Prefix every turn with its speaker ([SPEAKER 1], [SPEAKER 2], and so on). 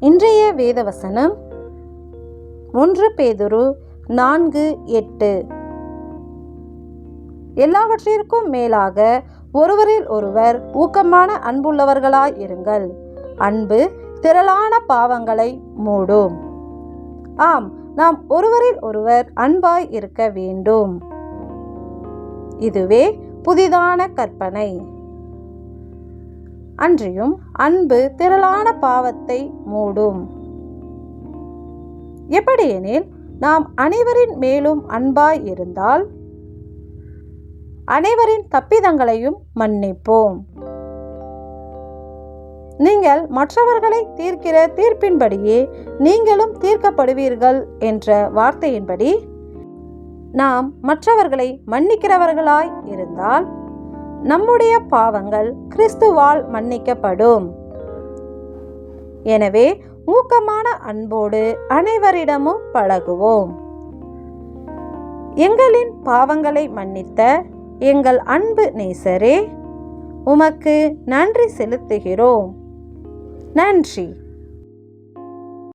[SPEAKER 1] இன்றைய வேதவசனம் 1 பேதுரு 4:8. எல்லாவற்றிற்கும் மேலாக ஒருவரில் ஒருவர் ஊக்கமான அன்புள்ளவர்களாய் இருங்கள். அன்பு திரளான பாவங்களை மூடும். ஆம், நாம் ஒருவரில் ஒருவர் அன்பாய் இருக்க வேண்டும். இதுவே புதிதான கற்பனை. அன்றியும் அன்பு திரளான பாவத்தை மூடும். எப்படியெனில், நாம் அனைவரின் மேலும் அன்பாய் இருந்தால் அனைவரின் தப்பிதங்களையும் மன்னிப்போம். நீங்கள் மற்றவர்களை தீர்க்கிற தீர்ப்பின்படியே நீங்களும் தீர்க்கப்படுவீர்கள் என்ற வார்த்தையின்படி நாம் மற்றவர்களை மன்னிக்கிறவர்களாய் இருந்தால் நம்முடைய பாவங்கள் கிறிஸ்துவால் மன்னிக்கப்படும். எனவே ஊக்கமான அன்போடு அனைவரிடமும் பழகுவோம். எங்களின் பாவங்களை மன்னித்த எங்கள் அன்பு நேசரே, உமக்கு நன்றி செலுத்துகிறோம். நன்றி.